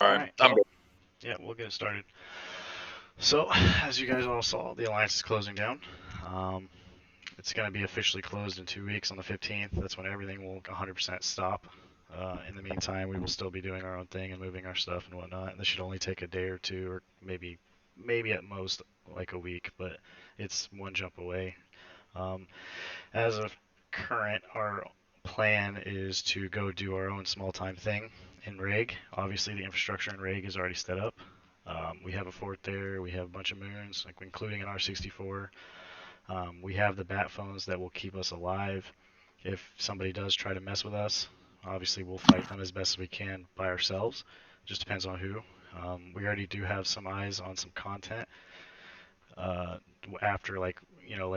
Alright, I'm well, yeah, we'll get it started. So, as you guys all saw, the Alliance is closing down. Um, it's going to be officially closed in 2 weeks on the 15th. That's when everything will 100% stop. In the meantime, we will still be doing our own thing and moving our stuff and whatnot. And this should only take a day or two, or maybe at most like a week, but it's one jump away. Um, as of current, our plan is to go do our own small time thing in Reg. Obviously, the infrastructure in Reg is already set up. We have a fort there. We have a bunch of moons, like including an R64. We have the bat phones that will keep us alive if somebody does try to mess with us. Obviously, we'll fight them as best as we can by ourselves. Just depends on who. We already do have some eyes on some content. After like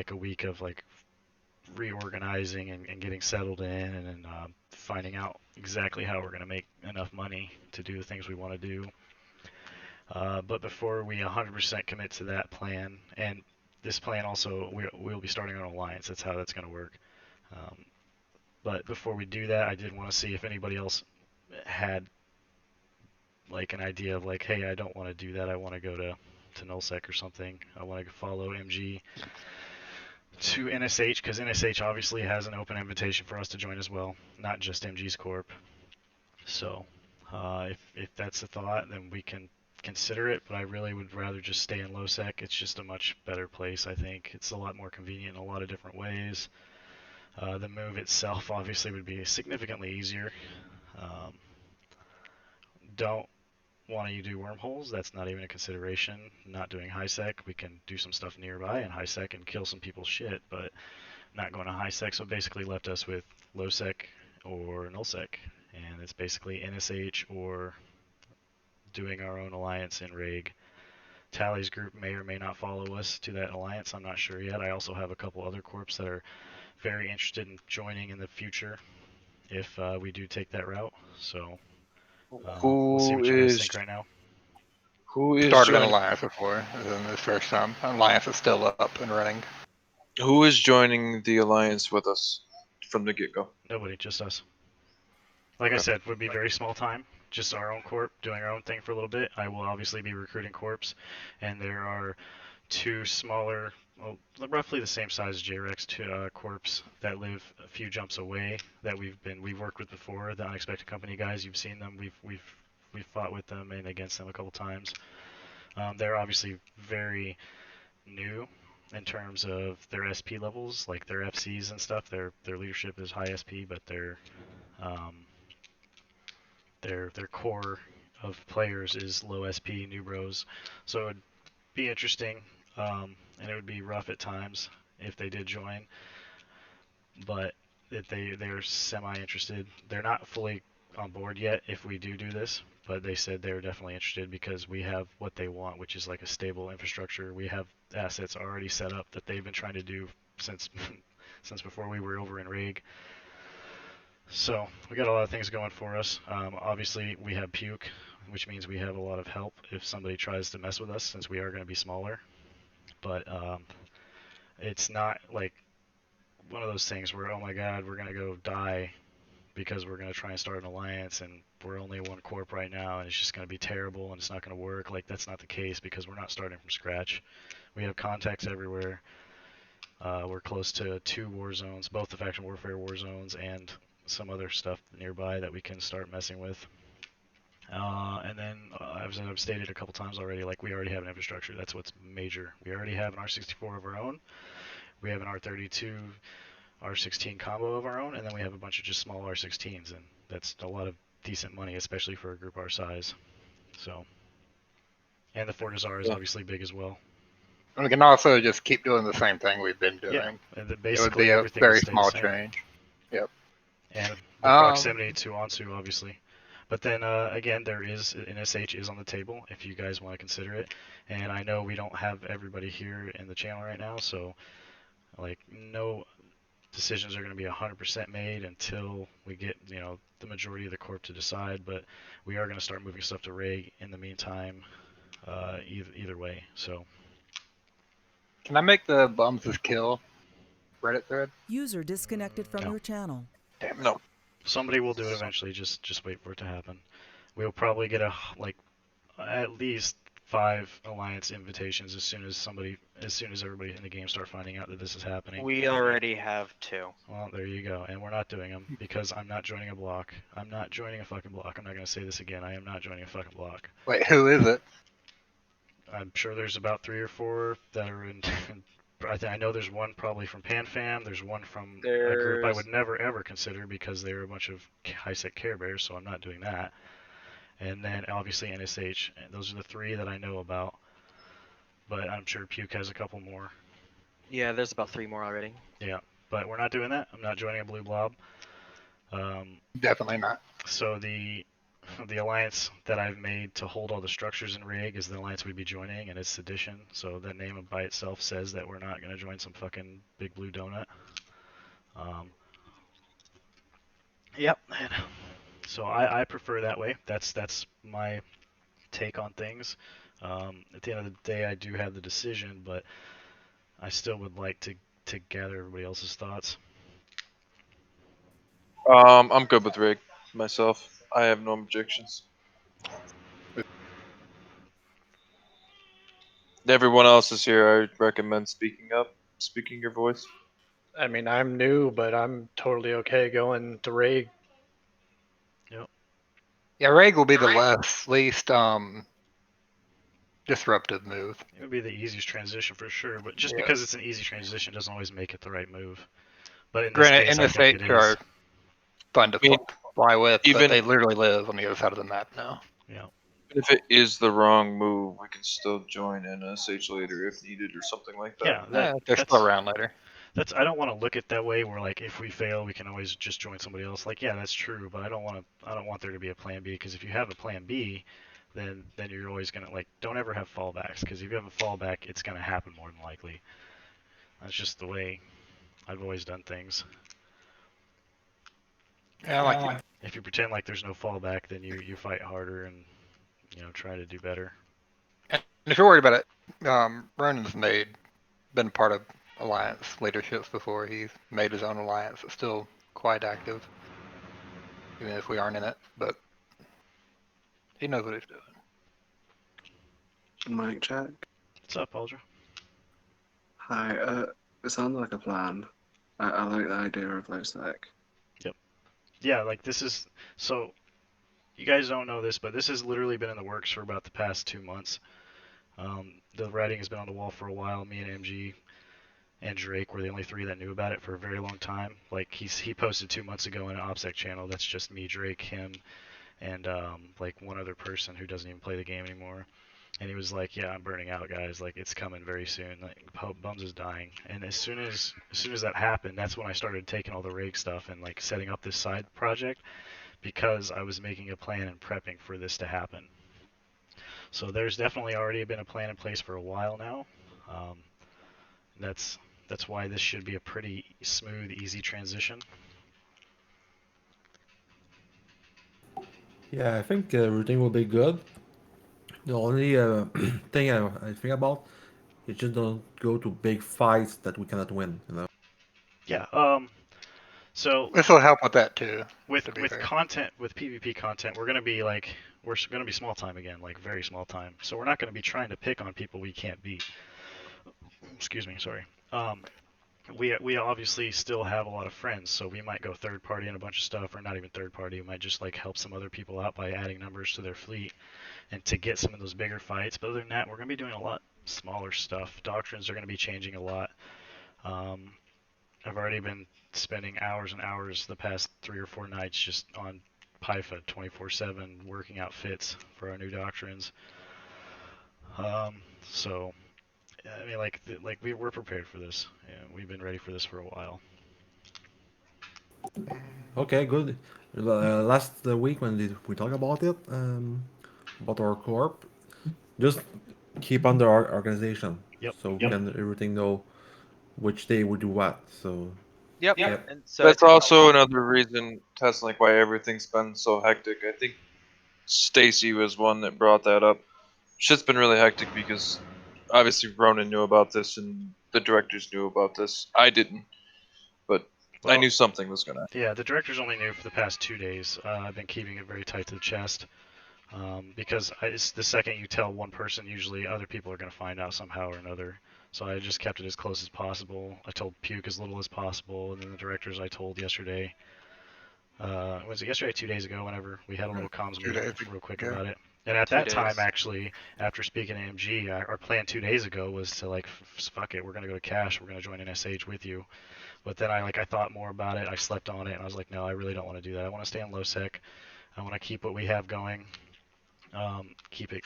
a week of like reorganizing and getting settled in and finding out exactly how we're going to make enough money to do the things we want to do. But before we 100% commit to that plan, and this plan also, we'll be starting our alliance. That's how that's going to work. Um, but before we do that, I did want to see if anybody else had like an idea of like, hey, I don't want to do that. I want to go to nullsec or something. I want to follow MG to NSH because NSH obviously has an open invitation for us to join as well, not just MG's Corp. So if that's the thought, then we can consider it. But I really would rather just stay in lowsec. It's just a much better place. I think it's a lot more convenient in a lot of different ways. The move itself obviously would be significantly easier. Um, don't want to do wormholes. That's not even a consideration. Not doing high sec. We can do some stuff nearby in high sec and kill some people's shit, but not going to high sec. So basically left us with low sec or null sec, and it's basically NSH or doing our own alliance in Reg. Tally's group may or may not follow us to that alliance. I'm not sure yet. I also have a couple other corps that are very interested in joining in the future if we do take that route. So we'll see Who what you guys is think right now. started an joining? alliance before, and then the first time. Alliance is still up and running. Who is joining the alliance with us from the get-go? Nobody, just us. Like I said, would be very small time. Just our own corp, doing our own thing for a little bit. I will obviously be recruiting corps, and there are two smaller, well, roughly the same size as JREX corps that live a few jumps away that we've worked with before. The unexpected company guys, you've seen them. We've fought with them and against them a couple times. They're obviously very new in terms of their SP levels, like their FCs and stuff. Their leadership is high SP, but um, their core of players is low SP new bros. So it'd be interesting, and it would be rough at times if they did join. But if they're semi interested. They're not fully on board yet if we do this, but they said they're definitely interested because we have what they want, which is like a stable infrastructure. We have assets already set up that they've been trying to do since since before we were over in Reg. So we got a lot of things going for us. Obviously, we have puke, which means we have a lot of help if somebody tries to mess with us, since we are going to be smaller. But it's not like one of those things where, oh my god, we're going to go die because we're going to try and start an alliance and we're only one corp right now and it's just going to be terrible and it's not going to work. Like, that's not the case because we're not starting from scratch. We have contacts everywhere. We're close to 2 war zones, both the faction warfare war zones and some other stuff nearby that we can start messing with. And then, as I've stated a couple times already, like, we already have an infrastructure. That's what's major. We already have an R64 of our own. We have an R32, R16 combo of our own, and then we have a bunch of just small R16s, and that's a lot of decent money, especially for a group our size. So, and the Fortizar is obviously big as well. And we can also just keep doing the same thing we've been doing. Yeah, and basically it would be a everything very would stay small the same. change. Yep. And the proximity to Ansu, obviously. But then again, there is NSH is on the table if you guys want to consider it. And I know we don't have everybody here in the channel right now, so like no decisions are going to be 100% made until we get the majority of the corp to decide. But we are going to start moving stuff to Reg in the meantime. Either way, so. Can I make the bums as kill Reddit thread? User disconnected from your channel. Damn, no. Somebody will do it eventually. Just wait for it to happen. we'll probably get at least 5 alliance invitations as soon as everybody in the game start finding out that this is happening. We already have 2. Well, there you go. And we're not doing them because I'm not joining a block. I'm not joining a fucking block. I'm not going to say this again. I am not joining a fucking block. Wait, who is it? I'm sure there's about 3 or 4 that are in. I know there's one probably from PanFam. There's one from a group I would never ever consider because they're a bunch of high-sec Care Bears, so I'm not doing that. And then obviously NSH. Those are the 3 that I know about. But I'm sure Puke has a couple more. Yeah, there's about 3 more already. Yeah, but we're not doing that. I'm not joining a blue blob. Definitely not. So the alliance that I've made to hold all the structures in Rig is the alliance we'd be joining, and it's Sedition. So that name by itself says that we're not going to join some fucking big blue donut. Yep. So I prefer that way. That's my take on things. At the end of the day, I do have the decision, but I still would like to gather everybody else's thoughts. I'm good with Rig myself. I have no objections. Everyone else is here. I recommend speaking your voice. I mean, I'm new, but I'm totally okay going to Raid. Yeah, Reg will be the least disruptive move. It would be the easiest transition for sure, but just because it's an easy transition doesn't always make it the right move. But in this Granted, case, I think it are is. fun to fly with, even- but they literally live on the other side of the map now. Yeah. If it is the wrong move, we can still join NSH later if needed or something like that. Yeah, they're still around later. I don't want to look at that way where like if we fail we can always just join somebody else. Like yeah, that's true, but I don't want there to be a plan B, because if you have a plan B, then you're always gonna like don't ever have fallbacks, because if you have a fallback it's gonna happen more than likely. That's just the way I've always done things. Yeah, I like it. If you pretend like there's no fallback, then you fight harder and try to do better. And if you're worried about it, Ronan's been part of alliance leaderships before. He's made his own alliance. It's still quite active, even if we aren't in it. But he knows what he's doing. Mic check. What's up, Aldra? Hi. It sounds like a plan. I like the idea of low sec. Yeah, like this is so. You guys don't know this, but this has literally been in the works for about the past 2 months. The writing has been on the wall for a while. Me and MG and Drake were the only 3 that knew about it for a very long time. Like he posted 2 months ago in an OPSEC channel. That's just me, Drake, him, and like one other person who doesn't even play the game anymore. And he was like, "Yeah, I'm burning out, guys. Like it's coming very soon. Like Bums is dying." And as soon as that happened, that's when I started taking all the rig stuff and like setting up this side project, because I was making a plan and prepping for this to happen. So there's definitely already been a plan in place for a while now. That's why this should be a pretty smooth, easy transition. Yeah, I think everything will be good. The only thing I think about is just don't go to big fights that we cannot win. Yeah. So this will help with that too. With content, with PvP content, we're gonna be small time again, like very small time. So we're not gonna be trying to pick on people we can't beat. Excuse me, sorry. We obviously still have a lot of friends, so we might go third party in a bunch of stuff, or not even third party. We might just like help some other people out by adding numbers to their fleet, and to get some of those bigger fights. But other than that, we're gonna be doing a lot smaller stuff. Doctrines are gonna be changing a lot. I've already been spending hours and hours the past 3 or 4 nights just on PIFA 24/7 working out fits for our new doctrines. So I mean, like we're prepared for this. Yeah, we've been ready for this for a while. Okay, good. Last week when we talk about it, about our corp, just keep under our organization. Yep. So we can everything know which day we do what. So Yep. Yep. And so That's also another reason, Tesla, like why everything's been so hectic. I think Stacy was one that brought that up. Shit's been really hectic because obviously Ronan knew about this and the directors knew about this. I didn't, but I knew something was gonna happen. Yeah, the directors only knew for the past 2 days. I've been keeping it very tight to the chest. Because it's the second you tell one person, usually other people are going to find out somehow or another. So I just kept it as close as possible. I told Puke as little as possible, and then the directors I told yesterday. Was it yesterday, 2 days ago? Whenever we had a little comms 2 meeting, days ago, real quick yeah. about it. And at 2 that time, days. actually, after speaking to MG, our plan 2 days ago was to like, fuck it, we're gonna go to Cash, we're gonna join an SH with you. But then I thought more about it. I slept on it, and I was like, no, I really don't want to do that. I want to stay on low sec. I want to keep what we have going. Keep it,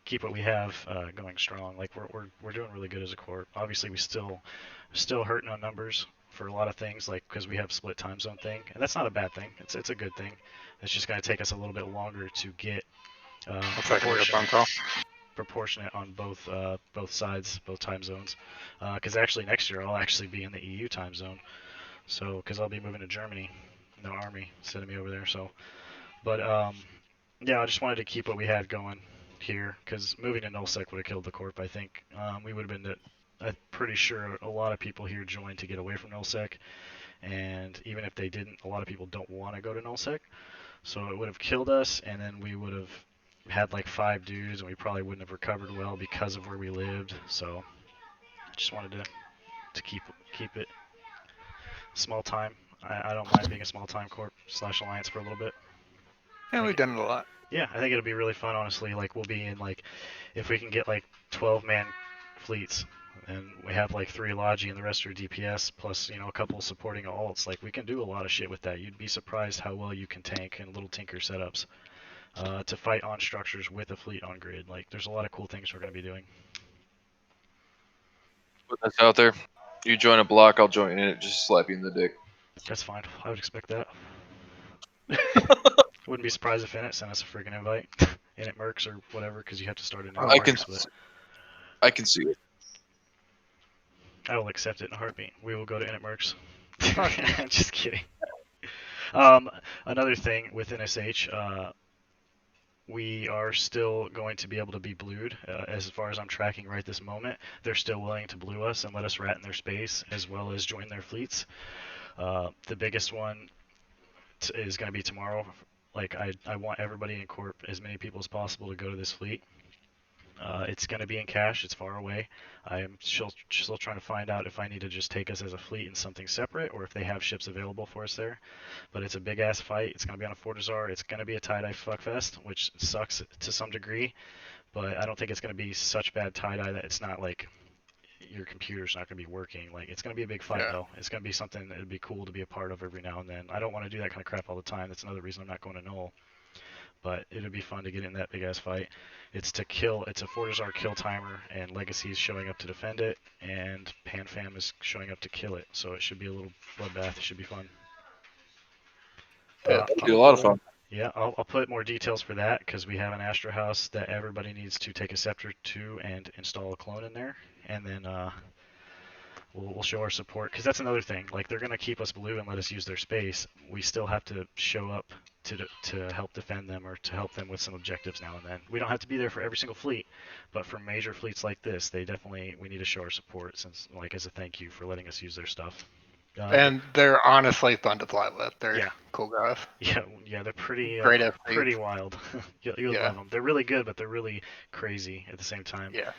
keep what we have going strong. Like we're doing really good as a corp. Obviously, we still hurting on numbers for a lot of things, like because we have split time zone thing, and that's not a bad thing. It's a good thing. It's just going to take us a little bit longer to get Looks like a phone call. proportionate on both sides, both time zones. Because actually next year I'll actually be in the EU time zone, so because I'll be moving to Germany, the army sending me over there. So, but yeah, I just wanted to keep what we had going here because moving to nullsec would have killed the corp. I think we would have been. I'm pretty sure a lot of people here joined to get away from nullsec, and even if they didn't, a lot of people don't want to go to nullsec. So it would have killed us, and then we would have had like 5 dudes, and we probably wouldn't have recovered well because of where we lived. So I just wanted to keep it small time. I don't mind being a small time corp / alliance for a little bit. Yeah, we've done it a lot. Yeah, I think it'll be really fun. Honestly, like we'll be in like if we can get like 12-man fleets, and we have like 3 Logi and the rest are DPS plus a couple supporting alts. Like we can do a lot of shit with that. You'd be surprised how well you can tank in little tinker setups to fight on structures with a fleet on grid. Like there's a lot of cool things we're gonna be doing. Put this out there. You join a block, I'll join in it. Just slap you in the dick. That's fine. I would expect that. Wouldn't be surprised if Init sent us a freaking invite. Init Mercs or whatever, because you have to start a new Oh, I can, Mercs, but I can see it. I will accept it in a heartbeat. We will go to Init Mercs. Awesome. Just kidding. Another thing with NSH, we are still going to be able to be blued. As far as I'm tracking right this moment, they're still willing to blue us and let us rat in their space, as well as join their fleets. The biggest one is going to be tomorrow. Like I want everybody in Corp, as many people as possible, to go to this fleet. It's going to be in Cache. It's far away. I am still trying to find out if I need to just take us as a fleet in something separate, or if they have ships available for us there. But it's a big ass fight. It's going to be on a Fortizar. It's going to be a tie-dye fuckfest, which sucks to some degree. But I don't think it's going to be such bad tie-dye that it's not like your computer's not going to be working. Like it's going to be a big fight Yeah. though. It's going to be something that would be cool to be a part of every now and then. I don't want to do that kind of crap all the time. That's another reason I'm not going to Null. But it'll be fun to get in that big ass fight. It's to kill. It's a Fortizar kill timer, and Legacy is showing up to defend it, and PanFam is showing up to kill it. So it should be a little bloodbath. It should be fun. Yeah, It'll be a lot of fun. Yeah, I'll put more details for that because we have an Astra house that everybody needs to take a scepter to and install a clone in there, and then we'll show our support because that's another thing. Like they're gonna keep us blue and let us use their space. We still have to show up to help defend them or to help them with some objectives now and then. We don't have to be there for every single fleet, but for major fleets like this, we need to show our support since like as a thank you for letting us use their stuff. and they're honestly fun to fly with. They're Yeah. cool guys. Yeah, they're pretty Great FPs. pretty wild. You'll Yeah. love them. They're really good, but they're really crazy at the same time. Yeah.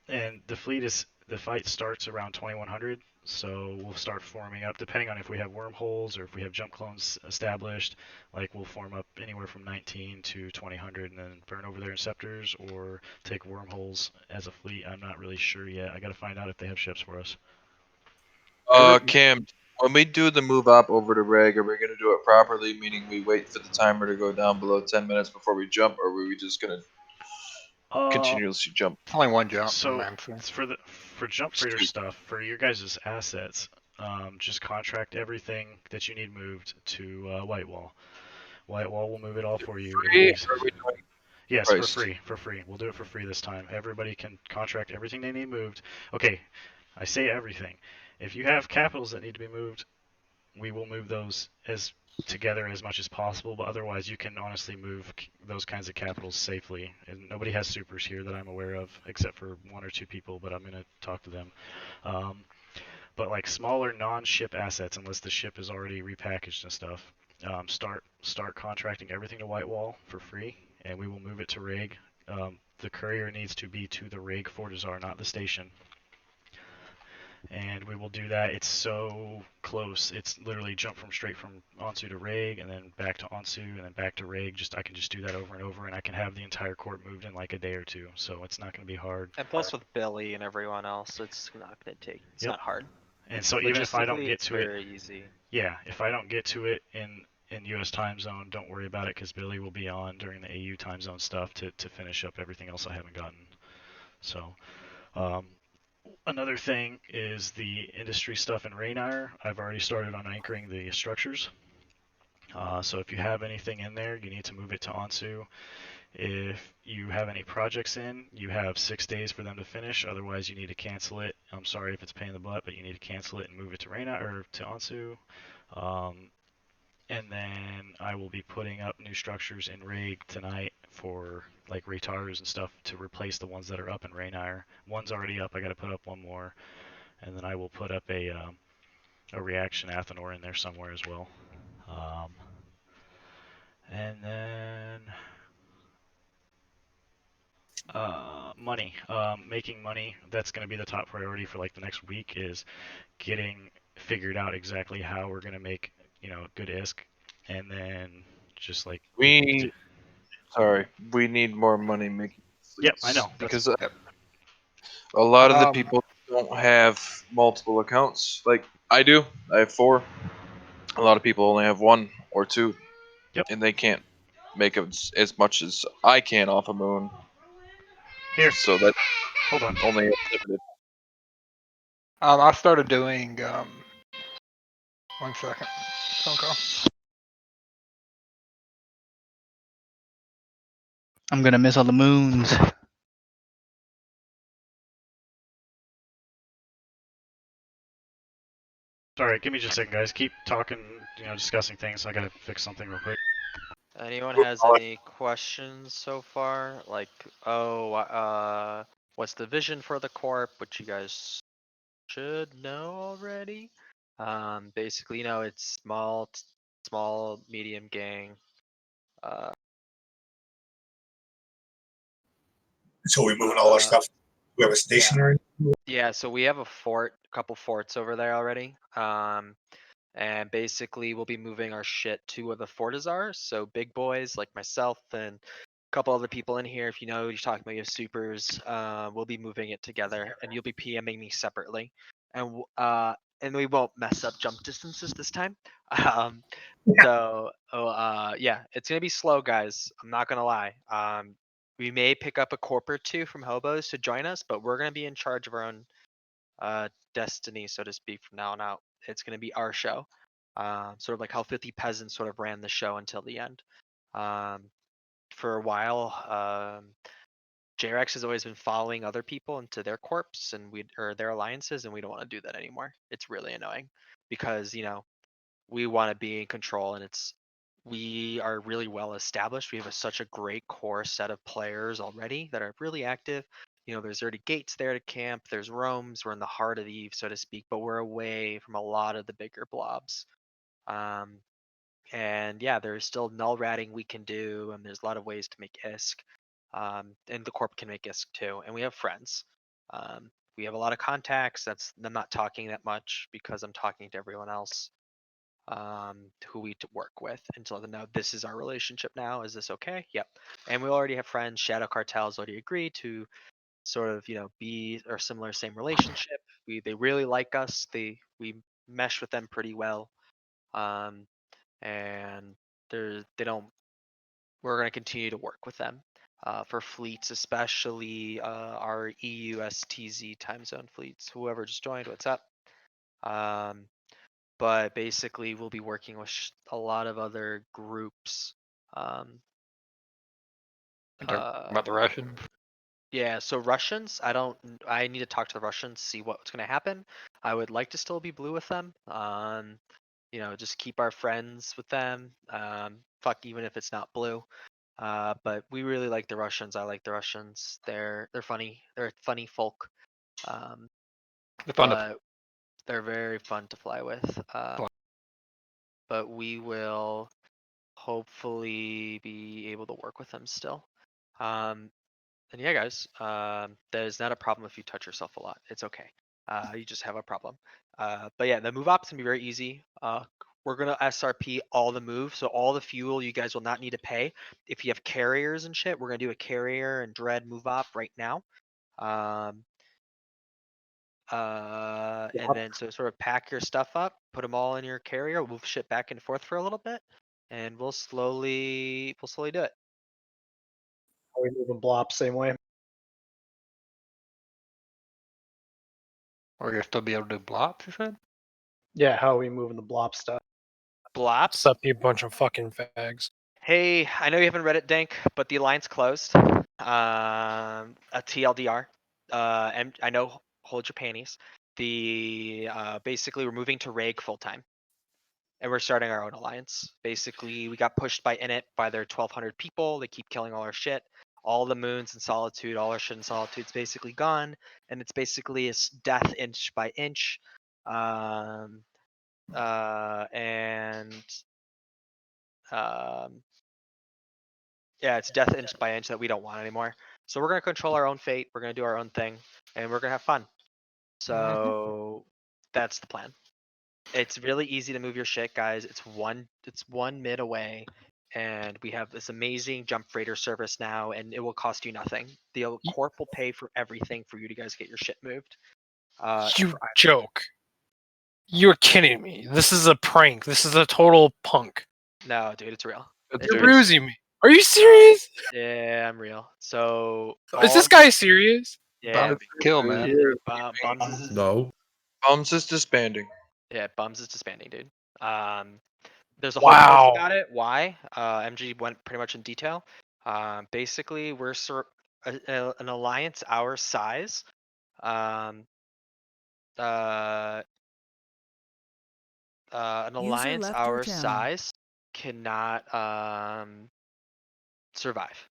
And the fight starts around 2100, so we'll start forming up depending on if we have wormholes or if we have jump clones established. Like we'll form up anywhere from 19 to 2000 and then burn over their inceptors or take wormholes as a fleet. I'm not really sure yet. I got to find out if they have ships for us. Cam, when we do the move up over to reg, are we gonna do it properly? Meaning we wait for the timer to go down below 10 minutes before we jump, or are we just gonna continuously jump? It's only one jump. So man, so. it's for jump freighter stuff for your guys' assets, just contract everything that you need moved to Whitewall. Whitewall will move it all for you. Free, or are we doing Yes, priced? for free. We'll do it for free this time. Everybody can contract everything they need moved. Okay, I say everything. If you have capitals that need to be moved, we will move those as together as much as possible, but otherwise you can honestly move those kinds of capitals safely. And nobody has supers here that I'm aware of, except for 1 or 2 people, but I'm going to talk to them. But like smaller non-ship assets, unless the ship is already repackaged and stuff, start start contracting everything to Whitewall for free, and we will move it to rig. The courier needs to be to the rig Fortizar, not the station. And we will do that. It's so close. It's literally jump from straight from Onsu to rig, and then back to Onsu, and then back to rig. I can just do that over and over, and I can have the entire Corp moved in like a day or two. So it's not going to be hard. And plus with Billy and everyone else, it's not gonna take. It's Yep. not hard. And so even if I don't Logistically, get it's to it, very easy. yeah, if I don't get to it in U.S. time zone, don't worry about it, because Billy will be on during the AU time zone stuff to finish up everything else I haven't gotten. So. Another thing is the industry stuff in Rainier. I've already started on anchoring the structures. So if you have anything in there, you need to move it to Onsu. If you have any projects in, you have 6 days for them to finish. Otherwise, you need to cancel it. I'm sorry if it's a pain in the butt, but you need to cancel it and move it to Rainier or to Onsu. And then I will be putting up new structures in Rig tonight for like retards and stuff to replace the ones that are up in Rainier. One's already up. I got to put up one more, and then I will put up a reaction Athenor in there somewhere as well. And then money, making money. That's going to be the top priority for like the next week, is getting figured out exactly how we're going to make good ISK, and then just like We need more money making Yep, fleets. I know. Because Yep. a lot of the people don't have multiple accounts. Like I do. I have 4. A lot of people only have 1 or 2. Yep. And they can't make as much as I can off a moon. Here. So that Hold on. only limited. I started doing. 1 second. Phone call. I'm gonna miss all the moons. Sorry, give me just a second, guys. Keep talking, discussing things. I gotta fix something real quick. Anyone has any questions so far? Like, what's the vision for the Corp, which you guys should know already? Basically, it's small, medium gang. So we moving all our stuff. We have a stationary. Yeah, so we have a couple forts over there already. And basically we'll be moving our shit to where the Fortizar. So big boys like myself and a couple other people in here, if you know you're talking about your supers, we'll be moving it together, and you'll be PMing me separately. And we won't mess up jump distances this time. So yeah, it's gonna be slow, guys. I'm not gonna lie. We may pick up a corp or two from hobos to join us, but we're gonna be in charge of our own destiny, so to speak, from now on out. It's gonna be our show. Sort of like how 50 Peasants sort of ran the show until the end. For a while, JREX has always been following other people into their corps or their alliances, and we don't want to do that anymore. It's really annoying because we want to be in control, and we are really well established. We have such a great core set of players already that are really active. There's already gates there to camp. There's roams. We're in the heart of Eve, so to speak, but we're away from a lot of the bigger blobs. And yeah, there's still null ratting we can do, and there's a lot of ways to make ISK. And the corp can make ISK too, and we have friends. We have a lot of contacts. I'm not talking that much because I'm talking to everyone else who we work with, and to let them know this is our relationship now. Is this okay? Yep. And we already have friends. Shadow Cartel's already agreed to sort of be our same relationship. They really like us. We mesh with them pretty well. And they don't. We're going to continue to work with them for fleets, especially our EU STZ time zone fleets. Whoever just joined, what's up? But basically, we'll be working with a lot of other groups. About the Russians. Yeah, so Russians, I need to talk to the Russians, see what's going to happen. I would like to still be blue with them. Just keep our friends with them. Fuck, even if it's not blue. But we really like the Russians. I like the Russians. They're funny. They're funny folk. They're fun But they're very fun to fly with. But we will hopefully be able to work with them still. And yeah, guys, that is not a problem if you touch yourself a lot. It's okay. You just have a problem. But yeah, the move op's gonna be very easy. We're gonna SRP all the moves, so all the fuel you guys will not need to pay. If you have carriers and shit, we're gonna do a carrier and dread move op right now. And then so sort of pack your stuff up, put them all in your carrier, move shit back and forth for a little bit, and we'll slowly do it. Are we moving blop same way? Or you'll still be able to do blocks, you said? Yeah, how are we moving the blop stuff? Blops. Sup, you bunch of fucking fags. Hey, I know you haven't read it, Dank, but the alliance closed. A TLDR. And I know, hold your panties. The basically we're moving to REG full time, and we're starting our own alliance. Basically, we got pushed by Init by their 1,200 people. They keep killing all our shit. All the moons in Solitude, all our shit in Solitude's basically gone, and it's basically a death inch by inch. Yeah, it's death inch by inch that we don't want anymore. So we're gonna control our own fate. We're gonna do our own thing, and we're gonna have fun. So that's the plan. It's really easy to move your shit, guys. It's one mid away, and we have this amazing jump freighter service now, and it will cost you nothing. The Corp will pay for everything for you to guys get your shit moved. You joke. You're kidding me. This is a prank. This is a total punk. No, dude, it's real. It's You're serious. bruising me. Are you serious? Yeah, I'm real. So Is this guy serious? Yeah, Bums kill, man. Bums is No. Bums is disbanding. Yeah, Bums is disbanding, dude. There's a whole post Wow. about it. Why? MG went pretty much in detail. Basically, we're an alliance our size. An alliance left our your channel. size cannot survive.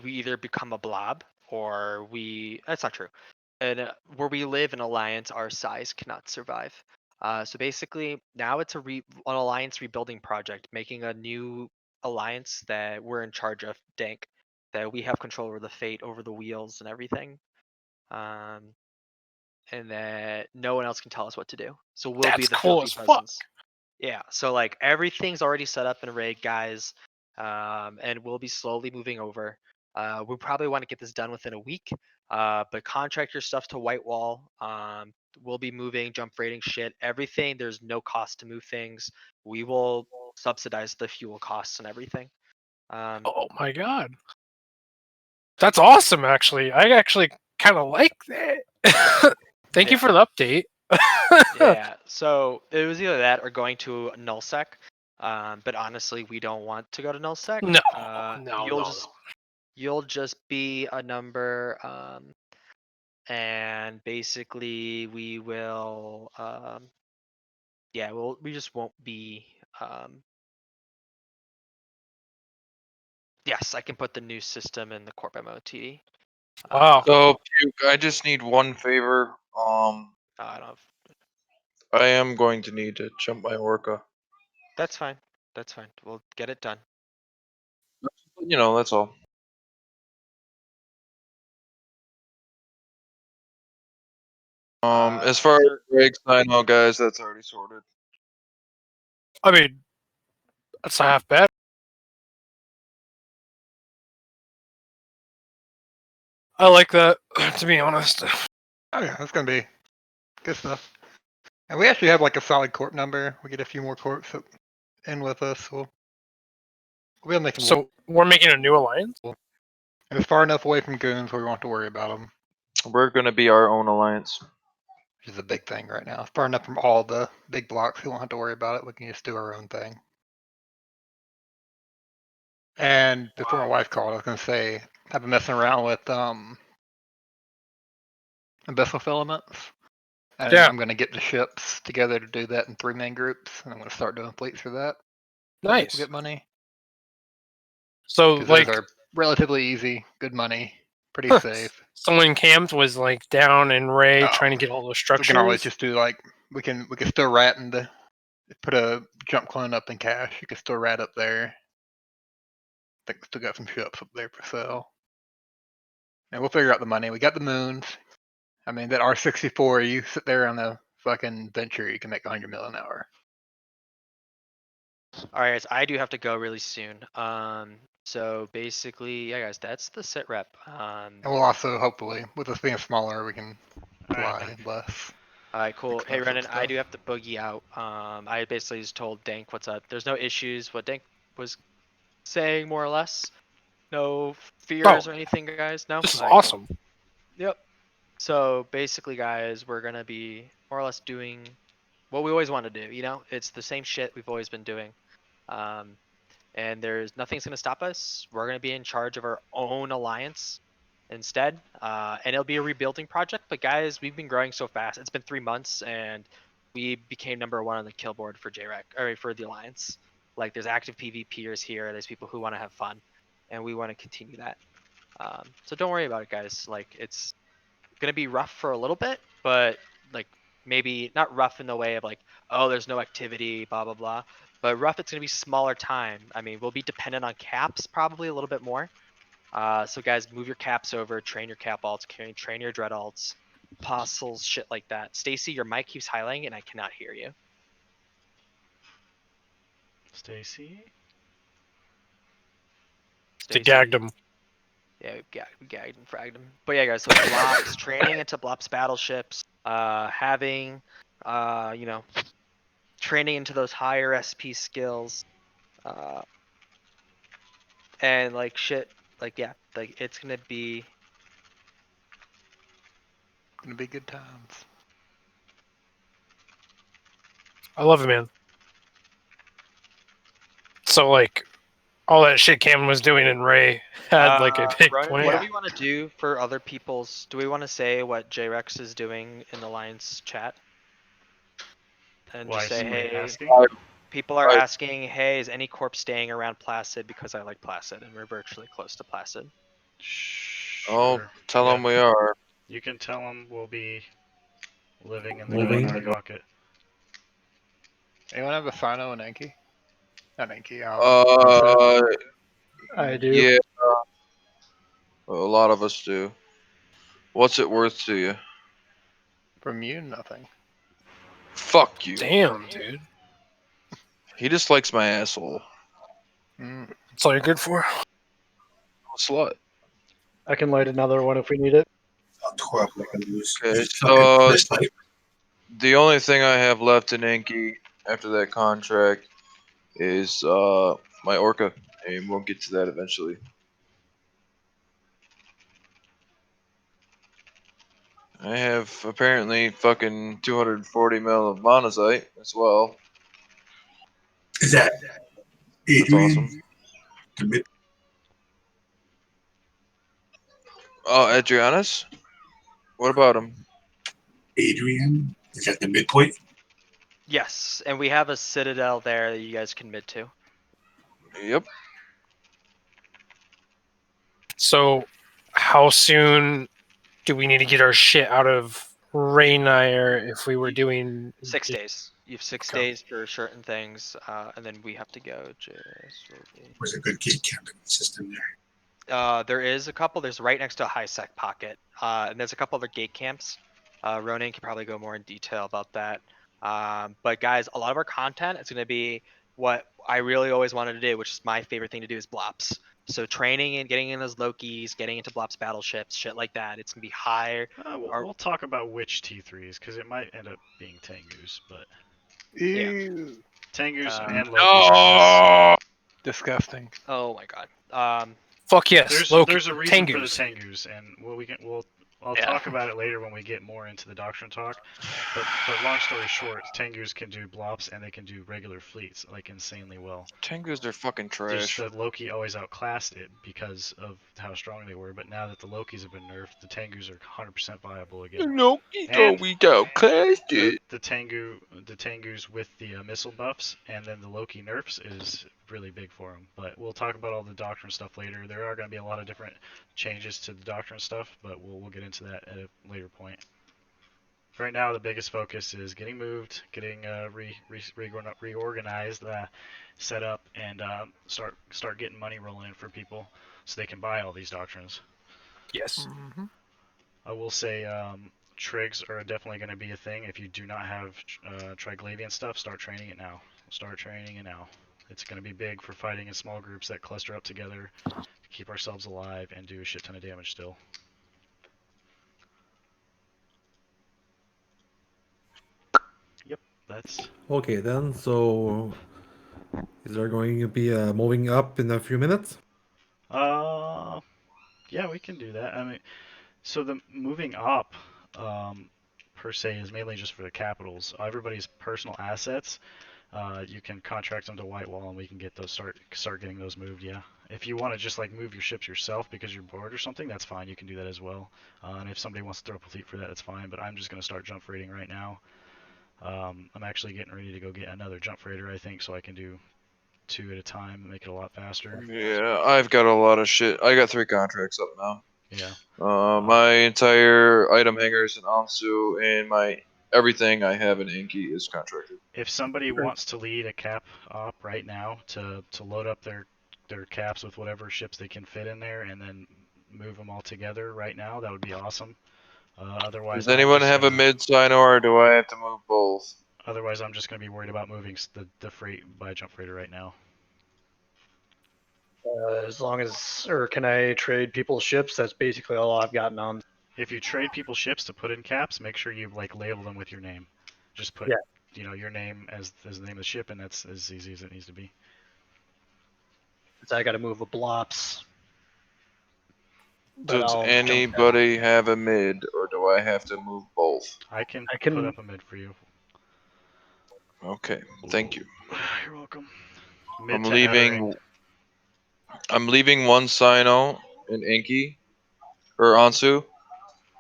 We either become a blob or we. That's not true. And where we live, an alliance our size cannot survive. So basically, now it's an alliance rebuilding project, making a new alliance that we're in charge of, Dank, that we have control over the fate, over the wheels, and everything. And that no one else can tell us what to do. So we'll be That's the cool filthy as fuck. presence. Yeah. So like everything's already set up in a REG, guys, and we'll be slowly moving over. We probably want to get this done within a week. But contract your stuff to Whitewall. We'll be moving, jump freighting shit, everything. There's no cost to move things. We will subsidize the fuel costs and everything. Oh my god. That's awesome, actually. I actually kind of like that. Thank you Yeah. for the update. Yeah. So it was either that or going to nullsec. But honestly, we don't want to go to nullsec. No. You'll just be a number. And basically we will we just won't be yes, I can put the new system in the Corp MOTD. Wow. So, Puke, I just need one favor. I don't have, I am going to need to jump my Orca. that's fine. We'll get it done. You know, that's all. As far as Greg's I know, guys, that's already sorted. I mean, that's not half bad. I like that, to be honest. Oh yeah, that's gonna be good stuff. And we actually have like a solid corp number. We get a few more corps in with us. We'll be able to make them So we're making a new alliance? and it's far enough away from goons where we won't have to worry about them. We're gonna be our own alliance. Which is a big thing right now. It's far enough from all the big blocks. We won't have to worry about it. We can just do our own thing. And before my wife called, I was gonna say I've been messing around with abyssal filaments. And Yeah. I'm gonna get the ships together to do that in 3 main groups, and I'm gonna start doing fleets for that. Nice. We'll get money. So, 'Cause like, those are relatively easy, good money, pretty safe. someone camped was like down in Ray No. trying to get all those We structures. can always just do like we can still rat in the Put a jump clone up in cache. You can still rat up there. I think we still got some ships up there for sale. And we'll figure out the money. We got the moons. I mean, that R64, you sit there on the fucking venture, you can make 100 mil an hour. All right, guys, I do have to go really soon. So basically, yeah, guys, that's the sit rep. And we'll also, hopefully, with us being smaller, we can All right, fly man. less. All right, cool. Hey, Expensive Renan, I stuff. do have to boogie out. I basically just told Dank what's up. There's no issues. What Dank was saying, more or less. No fears Oh, or anything, guys. No. this is All right, cool. awesome. Yep. So basically, guys, we're gonna be more or less doing what we always want to do. You know, it's the same shit we've always been doing. Um, and there's nothing's gonna stop us. We're gonna be in charge of our own alliance instead, and it'll be a rebuilding project. But guys, we've been growing so fast. It's been 3 months, and we became #1 on the kill board for JREX or for the alliance. Like, there's active PvPers here. There's people who want to have fun, and we want to continue that. So don't worry about it, guys. Like, it's gonna be rough for a little bit, but like maybe not rough in the way of like, oh, there's no activity, blah blah blah. But rough, it's gonna be smaller time. I mean, we'll be dependent on caps probably a little bit more. So guys, move your caps over, train your cap alts, train your dread alts, apostles, shit like that. Stacy, your mic keeps highlighting and I cannot hear you. Stacy? They gagged him. Yeah, we gagged and fragged him. But yeah, guys, so Blops, training into Blops battleships, having, you know, training into those higher SP skills, and like shit, like yeah, like it's gonna be good times. I love it, man. So like, all that shit Cam was doing in Ray had like a big Ronan, point. what do we want to do for other people's? Do we want to say what JREX is doing in the Alliance chat? And Why just is say, somebody hey, asking? people are asking, hey, is any corp staying around Placid because I like Placid and we're virtually close to Placid. Oh, Sure. tell Yeah. them we are. You can tell them we'll be living in the Moving. Galaxy Rocket. Anyone have a Sino and Enki? Not Enki. I do. Yeah, a lot of us do. What's it worth to you? From you, nothing. Fuck you. Damn, dude. He just likes my asshole. That's all you're good for. Slut. I can light another one if we need it. Okay, so the only thing I have left in Enki after that contract is my Orca, and we'll get to that eventually. I have apparently fucking 240 mil of monazite as well. Is that That's awesome. Oh, Adrianus? What about him? Adrian? Is that the midpoint? Yes, and we have a citadel there that you guys can mid to. Yep. So, how soon do we need to get our shit out of Raynire if we were doing 6 days. You have 6 Okay. days for certain things, and then we have to go. There's a good gate camping system there. There is a couple. There's right next to a high sec pocket, and there's a couple other gate camps. Ronan can probably go more in detail about that. But guys, a lot of our content is going to be what I really always wanted to do, which is my favorite thing to do, is Blops. So training and getting in those Lokis, getting into Blops battleships, shit like that. It's gonna be higher. We'll talk about which T3s, because it might end up being Tengus, but Ew. Tengus Uh, and Lokis are nice. Disgusting. Oh my god. Fuck yes, Loki. There's a reason for the Tengus. Tengus, and I'll talk about it later when we get more into the doctrine talk. But long story short, Tengus can do blops and they can do regular fleets like insanely well. Tengus are fucking Just trash. that Loki always outclassed it because of how strong they were. But now that the Lokis have been nerfed, the Tengus are 100% viable again. Loki's And always outclassed it. the Tengus with the missile buffs and then the Loki nerfs is really big for them. But we'll talk about all the doctrine stuff later. There are going to be a lot of different changes to the doctrine stuff, but we'll get into that at a later point. Right now, the biggest focus is getting moved, getting reorganized, set up, and start getting money rolling in for people so they can buy all these doctrines. Yes. Mm-hmm. I will say trigs are definitely going to be a thing. If you do not have Triglavian stuff, start training it now. Start training it now. It's going to be big for fighting in small groups that cluster up together to keep ourselves alive and do a shit ton of damage still. Yep, that's... Okay then, so is there going to be moving up in a few minutes? Yeah, we can do that. I mean, so the moving up, per se, is mainly just for the capitals. Everybody's personal assets, you can contract them to Whitewall, and we can get those start getting those moved. Yeah, if you want to just like move your ships yourself because you're bored or something, that's fine. You can do that as well. And if somebody wants to throw up a fleet for that, that's fine. But I'm just gonna start jump freighting right now. I'm actually getting ready to go get another jump freighter, I think, so I can do 2 at a time and make it a lot faster. Yeah, I've got a lot of shit. I got 3 contracts up now. Yeah. My entire item hangers in Ansu and my everything I have in Inky is contracted. If somebody wants to lead a cap op right now to load up their caps with whatever ships they can fit in there and then move them all together right now, that would be awesome. Otherwise, Does anyone have a mid sign or do I have to move both? Otherwise, I'm just going to be worried about moving the freight by jump freighter right now. As long as, or can I trade people's ships? That's basically all I've gotten on. If you trade people's ships to put in caps, make sure you like label them with your name. Just put your name as the name of the ship, and that's as easy as it needs to be. I got to move a blops. Does anybody have a mid, or do I have to move both? I can put up a mid for you. Okay, thank you. You're welcome. I'm leaving 1 Sino in Inky, or Ansu.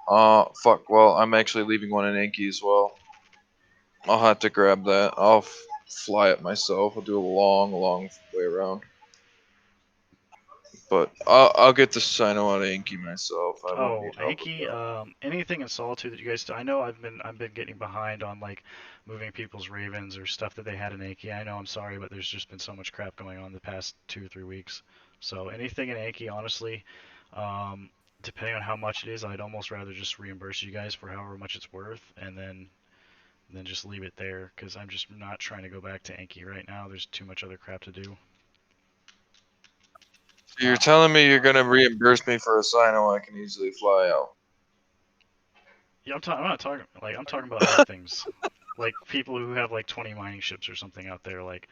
Fuck, well, I'm actually leaving 1 in Inky as well. I'll have to grab that. I'll fly it myself. I'll do a long way around. But I'll get the Sino out of Inky myself. I won't need help with Anki, that. anything in Solitude that you guys do? I know I've been getting behind on like moving people's ravens or stuff that they had in Anki. I know, I'm sorry, but there's just been so much crap going on the past 2 or 3 weeks. So anything in Anki, honestly, depending on how much it is, I'd almost rather just reimburse you guys for however much it's worth, and then just leave it there, because I'm just not trying to go back to Anki right now. There's too much other crap to do. So you're telling me you're gonna reimburse me for a Sino I can easily fly out? Yeah, I'm not talking like I'm talking about other things, like people who have like 20 mining ships or something out there. Like,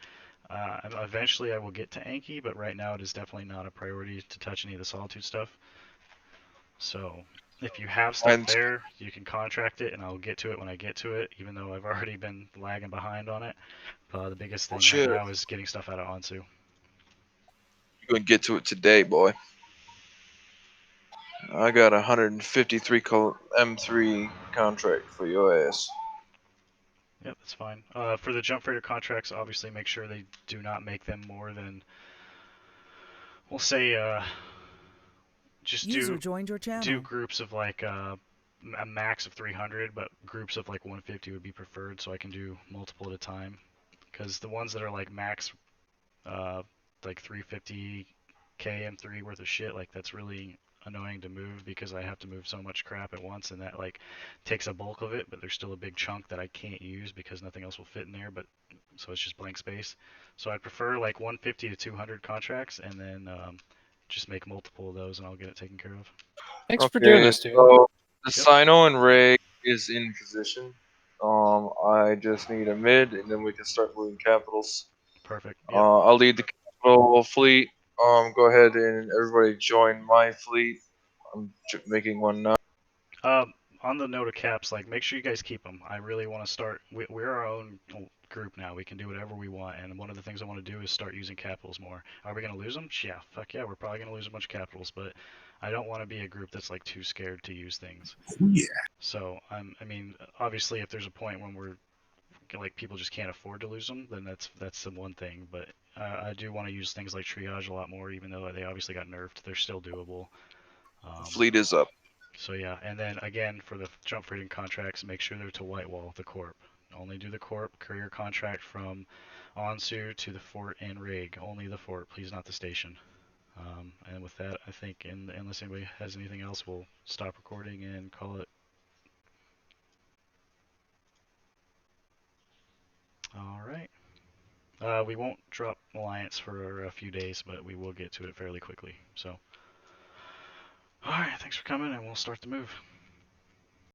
eventually I will get to Anki, but right now it is definitely not a priority to touch any of the Solitude stuff. So if you have stuff there, you can contract it, and I'll get to it when I get to it, even though I've already been lagging behind on it. The biggest thing right now is getting stuff out of Ansu. You're gonna get to it today, boy. I got 153 M3 contract for your ass. Yep, that's fine. For the jump freighter contracts, obviously make sure they do not make them more than, we'll say, just do groups of like a max of 300, but groups of like 150 would be preferred, so I can do multiple at a time. Because the ones that are like max, like 350k M3 worth of shit, like that's really annoying to move because I have to move so much crap at once, and that like takes a bulk of it, but there's still a big chunk that I can't use because nothing else will fit in there, but so it's just blank space. So I'd prefer like 150 to 200 contracts, and then just make multiple of those, and I'll get it taken care of. Thanks for doing this, dude. So the Sino and Ray is in position. I just need a mid, and then we can start moving capitals. Perfect. Yep. I'll lead the capital fleet. Go ahead and everybody join my fleet. I'm making one now. On the note of caps, like make sure you guys keep them. I really want to start. We're our own group now. We can do whatever we want, and one of the things I want to do is start using capitals more. Are we gonna lose them? Yeah, fuck yeah, we're probably gonna lose a bunch of capitals, but I don't want to be a group that's like too scared to use things. Yeah. So I mean, obviously, if there's a point when we're like people just can't afford to lose them, then that's the one thing. But I do want to use things like triage a lot more, even though they obviously got nerfed. They're still doable. Fleet is up. So yeah, and then again for the jump freighting contracts, make sure they're to Whitewall, the Corp. Only do the Corp courier contract from Onsu to the fort and rig. Only the fort, please, not the station. And with that, I think, unless anybody has anything else, we'll stop recording and call it. All right. We won't drop Alliance for a few days, but we will get to it fairly quickly. So, all right, thanks for coming, and we'll start the move.